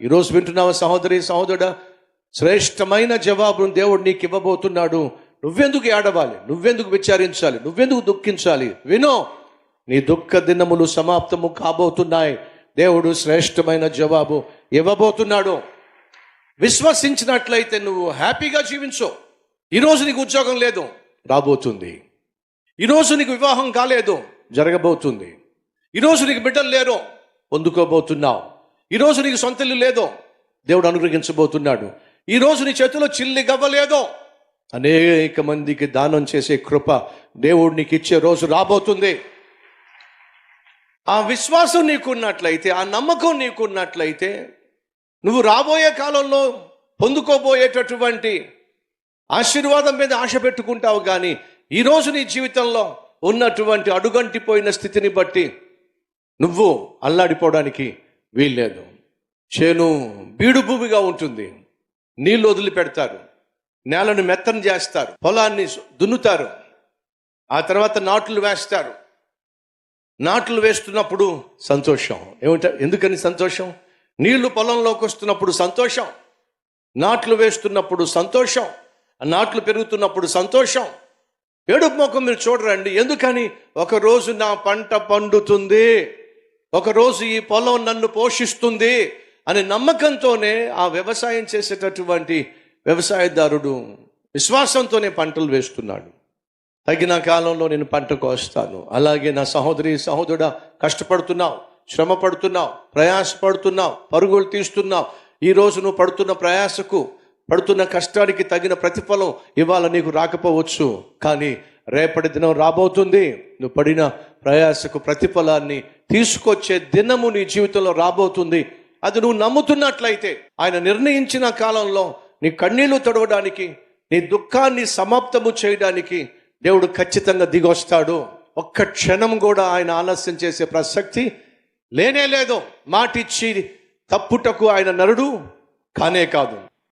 ఈరోజు వింటున్నావా సహోదరి సహోదరుడా? శ్రేష్టమైన జవాబును దేవుడు నీకు ఇవ్వబోతున్నాడు. నువ్వెందుకు ఏడవాలి? నువ్వెందుకు విచారించాలి? నువ్వెందుకు దుఃఖించాలి? వినో, నీ దుఃఖ దినములు సమాప్తము కాబోతున్నాయి. దేవుడు శ్రేష్టమైన జవాబు ఇవ్వబోతున్నాడు. విశ్వసించినట్లయితే నువ్వు హ్యాపీగా జీవించు. ఈరోజు నీకు ఉద్యోగం లేదు, రాబోతుంది. ఈరోజు నీకు వివాహం కాలేదు, జరగబోతుంది. ఈరోజు నీకు బిడ్డలు లేరు, పొందుకోబోతున్నావు. ఈరోజు నీకు సొంత ఇల్లు లేదో, దేవుడు అనుగ్రహించబోతున్నాడు. ఈరోజు నీ చేతిలో చిల్లి గవ్వలేదో, అనేక మందికి దానం చేసే కృప దేవుడు నీకు ఇచ్చే రోజు రాబోతుంది. ఆ విశ్వాసం నీకున్నట్లయితే, ఆ నమ్మకం నీకున్నట్లయితే, నువ్వు రాబోయే కాలంలో పొందుకోబోయేటటువంటి ఆశీర్వాదం మీద ఆశ పెట్టుకుంటావు. కానీ ఈరోజు నీ జీవితంలో ఉన్నటువంటి అడుగంటిపోయిన స్థితిని బట్టి నువ్వు అల్లాడిపోవడానికి వీల్లేదు. చేను బీడు భూమిగా ఉంటుంది, నీళ్ళు వదిలిపెడతారు, నేలను మెత్తని చేస్తారు, పొలాన్ని దున్నుతారు, ఆ తర్వాత నాట్లు వేస్తారు. నాట్లు వేస్తున్నప్పుడు సంతోషం. ఎందుకని సంతోషం? నీళ్లు పొలంలోకి వస్తున్నప్పుడు సంతోషం, నాట్లు వేస్తున్నప్పుడు సంతోషం, నాట్లు పెరుగుతున్నప్పుడు సంతోషం. ఏడుపు ముఖం మీరు చూడరండి. ఎందుకని? ఒకరోజు నా పంట పండుతుంది, ఒకరోజు ఈ పొలం నన్ను పోషిస్తుంది అనే నమ్మకంతోనే ఆ వ్యవసాయం చేసేటటువంటి వ్యవసాయదారుడు విశ్వాసంతోనే పంటలు వేస్తున్నాడు. తగిన కాలంలో నేను పంట కోస్తాను. అలాగే నా సహోదరి సహోదరుడా, కష్టపడుతున్నావు, శ్రమ పడుతున్నావు, ప్రయాసపడుతున్నావు, పరుగులు తీస్తున్నావు. ఈరోజు నువ్వు పడుతున్న ప్రయాసకు, పడుతున్న కష్టానికి తగిన ప్రతిఫలం ఇవాళ నీకు రాకపోవచ్చు. కానీ రేపటి దినం రాబోతుంది. నువ్వు పడిన ప్రయాసకు ప్రతిఫలాన్ని తీసుకొచ్చే దినము నీ జీవితంలో రాబోతుంది. అది నువ్వు నమ్ముతున్నట్లయితే, ఆయన నిర్ణయించిన కాలంలో నీ కన్నీళ్లు తొడవడానికి, నీ దుఃఖాన్ని సమాప్తము చేయడానికి దేవుడు ఖచ్చితంగా దిగొస్తాడు. ఒక్క క్షణం కూడా ఆయన ఆలస్యం చేసే ప్రసక్తి లేనే లేదు. మాటిచ్చి తప్పుటకు ఆయన నరుడు కానే కాదు.